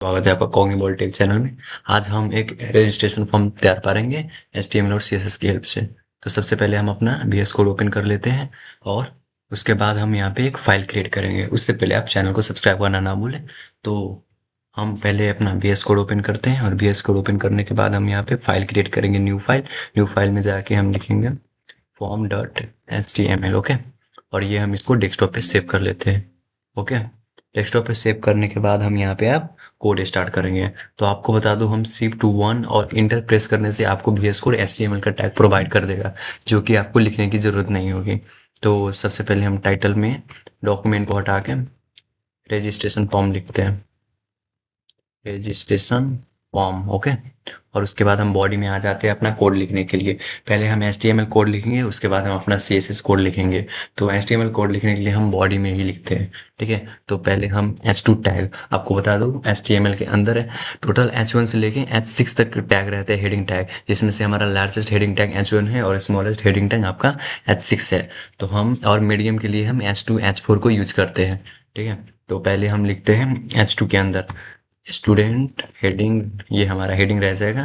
स्वागत है आपका कॉग्निबोल टेक चैनल में। आज हम एक रजिस्ट्रेशन फॉर्म तैयार करेंगे HTML और CSS की हेल्प से। तो सबसे पहले हम अपना VS कोड ओपन कर लेते हैं और उसके बाद हम यहाँ पे एक फाइल क्रिएट करेंगे। उससे पहले आप चैनल को सब्सक्राइब करना ना भूलें। तो हम पहले अपना VS कोड ओपन करते हैं और VS कोड ओपन करने के बाद हम यहाँ पे फाइल क्रिएट करेंगे। न्यू फाइल में जाके हम लिखेंगे form.html। ओके, और ये हम इसको डेस्कटॉप पे सेव कर लेते हैं। ओके, डेस्कटॉप पे सेव करने के बाद हम यहाँ पे आप कोड स्टार्ट करेंगे। तो आपको बता दूं, हम shift 1 और इंटर प्रेस करने से आपको VS कोड HTML का टैग प्रोवाइड कर देगा, जो कि आपको लिखने की जरूरत नहीं होगी। तो सबसे पहले हम टाइटल में डॉक्यूमेंट को हटा के रजिस्ट्रेशन फॉर्म लिखते हैं, रजिस्ट्रेशन फॉर्म। ओके, और उसके बाद हम बॉडी में आ जाते हैं अपना कोड लिखने के लिए। पहले हम HTML कोड लिखेंगे, उसके बाद हम अपना CSS कोड लिखेंगे। तो HTML कोड लिखने के लिए हम बॉडी में ही लिखते हैं। ठीक है, तो पहले हम H2 टैग, आपको बता दूं HTML के अंदर है टोटल H1 से लेके H6 तक टैग रहते हैं, हेडिंग टैग, जिसमें से हमारा लार्जेस्ट हेडिंग टैग H1 है और स्मॉलेस्ट हेडिंग टैग आपका H6 है। तो हम और मीडियम के लिए हम H2 H4 को यूज करते हैं। ठीक है, तो पहले हम लिखते हैं H2 के अंदर स्टूडेंट हेडिंग, ये हमारा हेडिंग रह जाएगा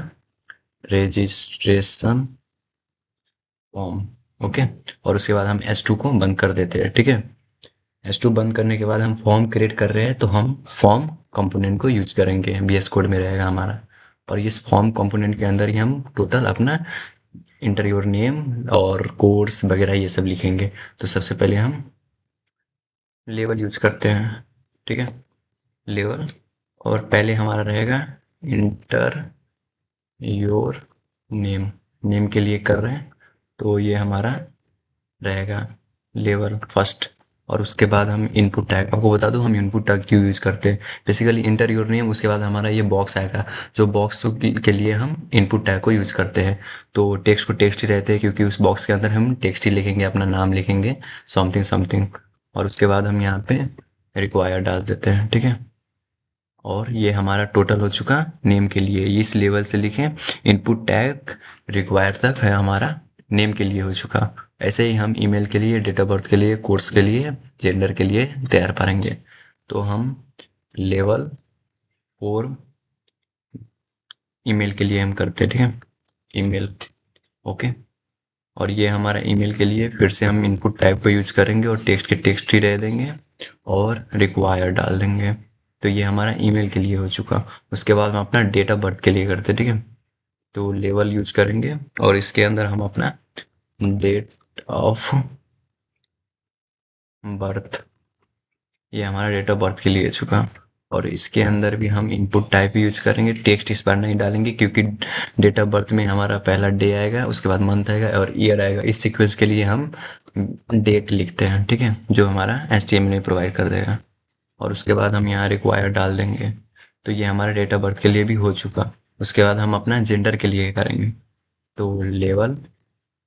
रजिस्ट्रेशन फॉर्म। ओके, और उसके बाद हम H2 को बंद कर देते हैं। ठीक है, H2 बंद करने के बाद हम फॉर्म क्रिएट कर रहे हैं, तो हम फॉर्म कंपोनेंट को यूज करेंगे, VS कोड में रहेगा हमारा। और इस फॉर्म कंपोनेंट के अंदर ही हम टोटल अपना इंटर योर नेम और कोर्स वगैरह ये सब लिखेंगे। तो सबसे पहले हम लेवल यूज करते हैं। ठीक है, लेवल, और पहले हमारा रहेगा इंटर योर नेम, नेम के लिए कर रहे हैं, तो ये हमारा रहेगा लेवल फर्स्ट। और उसके बाद हम इनपुट टैग, आपको बता दूं हम इनपुट टैग क्यों यूज करते हैं। बेसिकली इंटर योर नेम, उसके बाद हमारा ये बॉक्स आएगा, जो बॉक्स के लिए हम इनपुट टैग को यूज करते हैं। तो टेक्स्ट को टेक्स्ट ही रहते हैं, क्योंकि उस बॉक्स के अंदर हम टेक्स्ट ही लिखेंगे, अपना नाम लिखेंगे, समथिंग समथिंग। और उसके बाद हम यहाँ पे रिक्वायर डाल देते हैं। ठीक है, और ये हमारा टोटल हो चुका नेम के लिए। इस लेवल से लिखें, इनपुट टैग रिक्वायर तक है हमारा नेम के लिए हो चुका। ऐसे ही हम ईमेल के लिए, डेट ऑफ बर्थ के लिए, कोर्स के लिए, जेंडर के लिए तैयार करेंगे। तो हम लेवल 4 ईमेल के लिए हम करते हैं। ठीक है, ईमेल। ओके, और ये हमारा ईमेल के लिए फिर से हम इनपुट टाइप को यूज करेंगे और टेक्स्ट के टेक्स्ट ही रह देंगे और रिक्वायर डाल देंगे। तो ये हमारा ईमेल के लिए हो चुका। उसके बाद हम अपना डेट ऑफ बर्थ के लिए करते हैं। ठीक है, तो लेवल यूज करेंगे और इसके अंदर हम अपना डेट ऑफ बर्थ, ये हमारा डेट ऑफ बर्थ के लिए हो चुका। और इसके अंदर भी हम इनपुट टाइप यूज करेंगे, टेक्स्ट इस बार नहीं डालेंगे, क्योंकि डेट ऑफ बर्थ में हमारा पहला डे आएगा, उसके बाद मंथ आएगा और ईयर आएगा। इस सीक्वेंस के लिए हम डेट लिखते हैं। ठीक है, जो हमारा HTML में प्रोवाइड कर देगा। और उसके बाद हम यहाँ रिक्वायर डाल देंगे। तो ये हमारा डेट ऑफ बर्थ के लिए भी हो चुका। उसके बाद हम अपना जेंडर के लिए करेंगे, तो लेवल,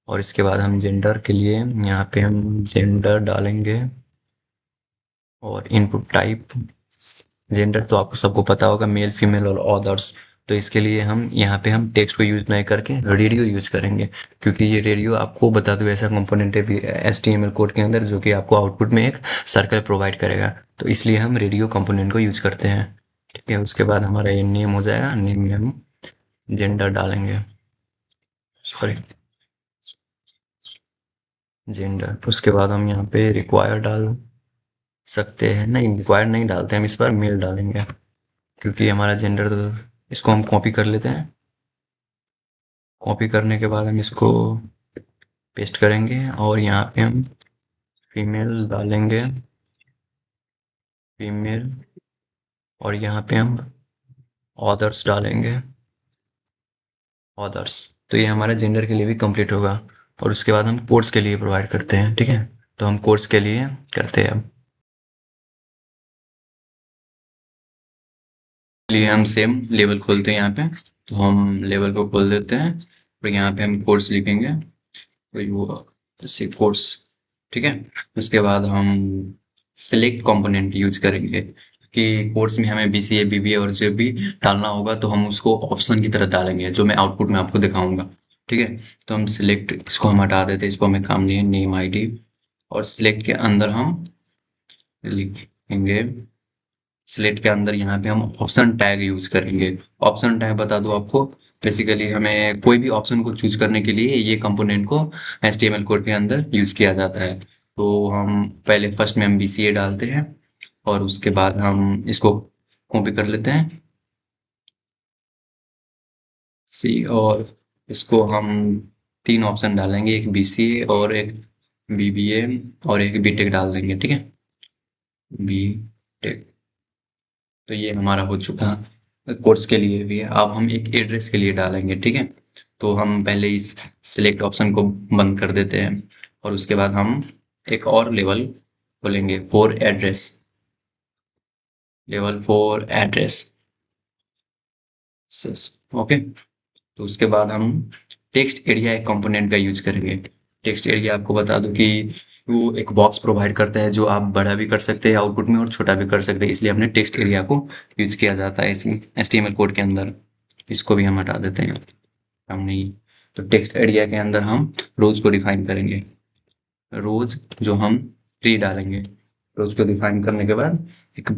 और इसके बाद हम जेंडर के लिए यहाँ पे हम जेंडर डालेंगे और इनपुट टाइप। जेंडर तो आपको सबको पता होगा, मेल फीमेल और अदर्स। तो इसके लिए हम यहाँ पे हम टेक्स्ट को यूज नहीं करके रेडियो यूज करेंगे, क्योंकि ये रेडियो आपको बता दो ऐसा कंपोनेंट है HTML कोड के अंदर, जो कि आपको आउटपुट में एक सर्कल प्रोवाइड करेगा। तो इसलिए हम रेडियो कंपोनेंट को यूज करते हैं। ठीक है, उसके बाद हमारा ये नेम हो जाएगा, नेम में हम जेंडर डालेंगे, सॉरी जेंडर। उसके बाद हम यहाँ पे रिक्वायर डाल सकते हैं, नहीं रिक्वायर नहीं डालते, हम इस बार मेल डालेंगे, क्योंकि हमारा जेंडर तो, इसको हम कॉपी कर लेते हैं। कॉपी करने के बाद हम इसको पेस्ट करेंगे और यहाँ पे हम फीमेल डालेंगे, फीमेल, और यहाँ पे हम ऑदर्स डालेंगे, ऑदर्स। तो ये हमारा जेंडर के लिए भी कंप्लीट होगा। और उसके बाद हम कोर्स के लिए प्रोवाइड करते हैं। ठीक है, तो हम कोर्स के लिए करते हैं। अब लिए हम सेम लेवल खोलते हैं यहाँ पे, तो हम लेवल को खोल देते हैं और यहाँ पे हम कोर्स लिखेंगे, कोई वो जैसे कोर्स। ठीक है, उसके बाद हम सिलेक्ट कंपोनेंट यूज करेंगे, कि कोर्स में हमें BCA BBA और जो भी डालना होगा, तो हम उसको ऑप्शन की तरह डालेंगे, जो मैं आउटपुट में आपको दिखाऊंगा। ठीक है, तो हम सिलेक्ट, इसको हम हटा देते हैं, इसको हमें काम नहीं है, नेम ID। और सिलेक्ट के अंदर हम लिखेंगे सिलेक्ट के अंदर यहाँ पे हम ऑप्शन टैग यूज करेंगे। ऑप्शन टैग बता दूं आपको, बेसिकली हमें कोई भी ऑप्शन को चूज करने के लिए ये कंपोनेंट को HTML कोड के अंदर यूज किया जाता है। तो हम पहले फर्स्ट में हम BCA डालते हैं और उसके बाद हम इसको कॉपी कर लेते हैं सी, और इसको हम तीन ऑप्शन डालेंगे, एक BCA और एक BBA और एक बीटेक डाल देंगे, ठीक है। बीटेक, तो ये हमारा हो चुका कोर्स के लिए भी है। अब हम एक एड्रेस के लिए डालेंगे, ठीक है। तो हम पहले इस सिलेक्ट ऑप्शन को बंद कर देते हैं और उसके बाद हम एक और लेवल खोलेंगे for address, level for address, okay. तो उसके बाद हम टेक्स्ट एरिया एक कंपोनेंट का यूज करेंगे। टेक्स्ट एरिया आपको बता दूं कि वो एक बॉक्स प्रोवाइड करता है जो आप बड़ा भी कर सकते हैं आउटपुट में और छोटा भी कर सकते हैं, इसलिए हमने टेक्स्ट एरिया को यूज किया जाता है इसमें HTML कोड के अंदर। इसको भी हम हटा देते हैं, हम नहीं। तो टेक्स्ट एरिया के अंदर हम रोज को डिफाइन करेंगे, रोज जो हम ट्री डालेंगे। रोज को डिफाइन करने के बाद एक,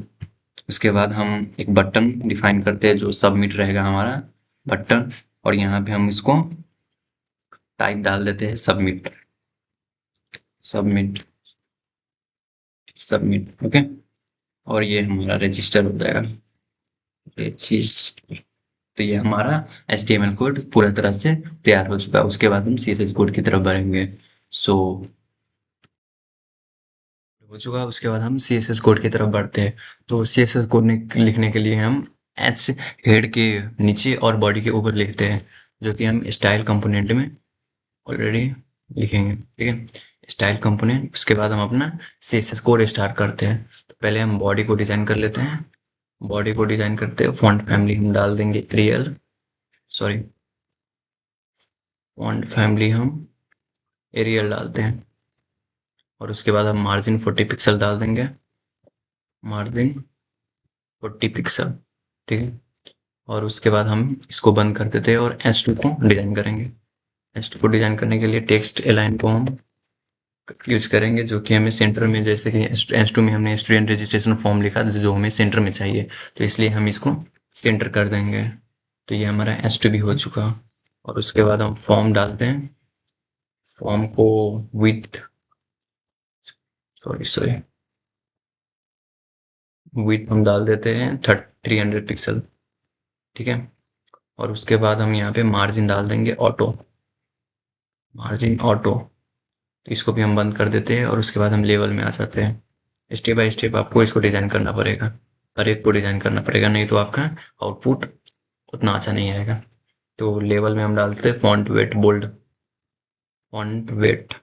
उसके बाद हम एक बटन डिफाइन करते हैं जो सबमिट रहेगा हमारा बटन, और यहाँ पे हम इसको टाइप डाल देते हैं सबमिट, सबमिट, सबमिट, ओके। और ये हमारा रजिस्टर हो जाएगा, रजिस्टर। तो ये हमारा HTML कोड पूरा तरह से तैयार हो चुका है। उसके बाद हम CSS कोड की तरफ बढ़ेंगे। सो हो चुका है, उसके बाद हम CSS कोड की तरफ बढ़ते हैं। तो CSS कोड लिखने के लिए हम एच हेड के नीचे और बॉडी के ऊपर लिखते हैं, जो कि हम स्टाइल कंपोनेंट में ऑलरेडी लिखेंगे, ठीक है। स्टाइल कंपोनेंट, उसके बाद हम अपना CSS कोड स्टार्ट करते हैं। तो पहले हम बॉडी को डिजाइन कर लेते हैं। बॉडी को डिजाइन करते हैं, फॉन्ट फैमिली हम डाल देंगे एरियल, सॉरी, फॉन्ट फैमिली हम एरियल डालते हैं। और उसके बाद हम मार्जिन 40 पिक्सल डाल देंगे, मार्जिन 40 पिक्सल, ठीक है। और उसके बाद हम इसको बंद कर देते हैं और H2 को डिजाइन करेंगे। H2 को डिजाइन करने के लिए टेक्स्ट अलाइन को हम यूज करेंगे, जो कि हमें सेंटर में, जैसे कि H2 में हमने स्टूडेंट रजिस्ट्रेशन फॉर्म लिखा जो हमें सेंटर में चाहिए, तो इसलिए हम इसको सेंटर कर देंगे। तो ये हमारा H2 भी हो चुका। और उसके बाद हम फॉर्म डालते हैं, फॉर्म को विथ, सॉरी सॉरी, विथ हम डाल देते हैं 300 पिक्सल, ठीक है। और उसके बाद हम यहाँ पे मार्जिन डाल देंगे ऑटो, मार्जिन ऑटो। तो इसको भी हम बंद कर देते हैं और उसके बाद हम लेवल में आ जाते हैं। स्टेप बाय स्टेप आपको इसको डिजाइन करना पड़ेगा, हर एक को डिजाइन करना पड़ेगा, नहीं तो आपका आउटपुट उतना अच्छा नहीं आएगा। तो लेवल में हम डालते हैं font weight bold, font weight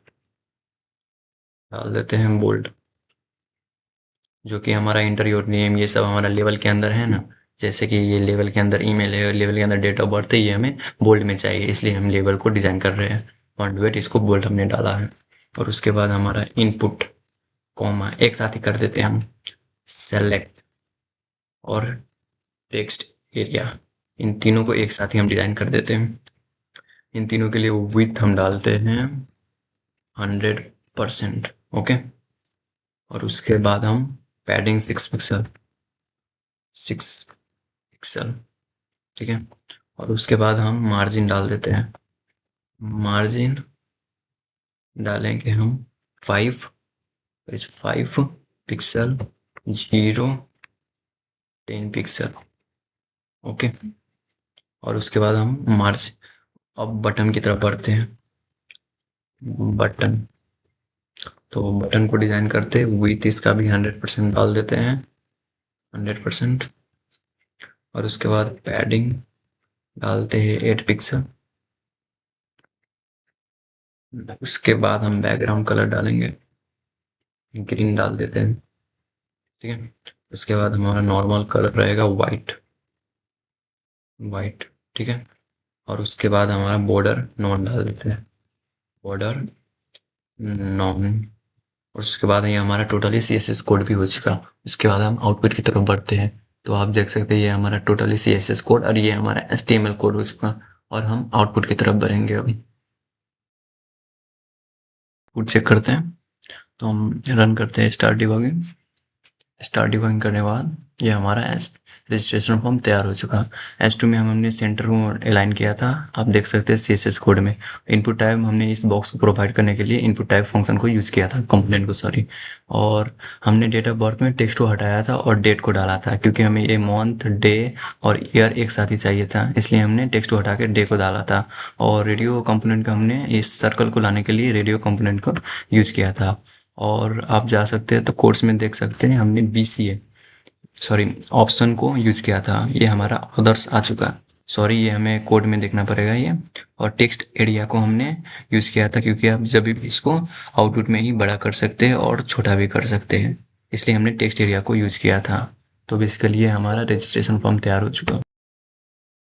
डाल देते हैं बोल्ड, जो कि हमारा इंटर योर नेम ये सब हमारा लेवल के अंदर है ना। जैसे कि ये लेवल के अंदर ईमेल है और लेवल के अंदर डेट ऑफ बर्थ है, ये हमें बोल्ड में चाहिए, इसलिए हम लेवल को डिजाइन कर रहे हैं। फॉन्ट वेट इसको बोल्ड हमने डाला है। और उसके बाद हमारा इनपुट कॉमा एक साथ ही कर देते हैं हम, सेलेक्ट और टेक्स्ट एरिया, इन तीनों को एक साथ ही हम डिजाइन कर देते हैं। इन तीनों के लिए विड्थ हम डालते हैं 100%, ओके। और उसके बाद हम पैडिंग 6 पिक्सल, 6 पिक्सल, ठीक है। और उसके बाद हम मार्जिन डाल देते हैं, मार्जिन डालेंगे हम 5 पिक्सल, 0 10 पिक्सल, ओके। और उसके बाद हम मार्ज, अब बटन की तरफ बढ़ते हैं। बटन, तो बटन को डिजाइन करते हैं, विथ इसका भी 100% डाल देते हैं, 100%। और उसके बाद पैडिंग डालते हैं 8 पिक्सल। उसके बाद हम बैकग्राउंड कलर डालेंगे, ग्रीन डाल देते हैं, ठीक है। उसके बाद हमारा नॉर्मल कलर रहेगा वाइट, वाइट, ठीक है। और उसके बाद हमारा बॉर्डर नॉन डाल देते हैं, बॉर्डर नॉन। और उसके बाद ये हमारा टोटली CSS कोड भी हो चुका। उसके बाद हम आउटपुट की तरफ बढ़ते हैं। तो आप देख सकते हैं ये हमारा टोटली CSS कोड और ये हमारा HTML कोड हो चुका। और हम आउटपुट की तरफ बढ़ेंगे अभी, आउटपुट चेक करते हैं। तो हम रन करते हैं स्टार्ट डिबगिंग, स्टार डिफाइन करने के बाद ये हमारा रजिस्ट्रेशन फॉर्म तैयार हो चुका। S2 में हमने सेंटर को अलाइन किया था, आप देख सकते हैं CSS कोड में। इनपुट टाइप हमने इस बॉक्स को प्रोवाइड करने के लिए इनपुट टाइप फंक्शन को यूज़ किया था, कंपोनेंट को सॉरी। और हमने डेट ऑफ बर्थ में टेक्स्ट को हटाया था और डेट को डाला था, क्योंकि हमें ये मंथ, डे और ईयर एक साथ ही चाहिए था, इसलिए हमने टेक्स्ट को हटा के डे को डाला था। और रेडियो कंपोनेंट का हमने इस सर्कल को लाने के लिए रेडियो कंपोनेंट को यूज़ किया था। और आप जा सकते हैं तो कोर्स में देख सकते हैं हमने BCA सॉरी ऑप्शन को यूज किया था। ये हमारा अदर्स आ चुका। सॉरी, ये हमें कोड में देखना पड़ेगा ये। और टेक्स्ट एरिया को हमने यूज किया था, क्योंकि आप जब भी इसको आउटपुट में ही बड़ा कर सकते हैं और छोटा भी कर सकते हैं, इसलिए हमने टेक्स्ट एरिया को यूज किया था। तो बेसिकली ये हमारा रजिस्ट्रेशन फॉर्म तैयार हो चुका।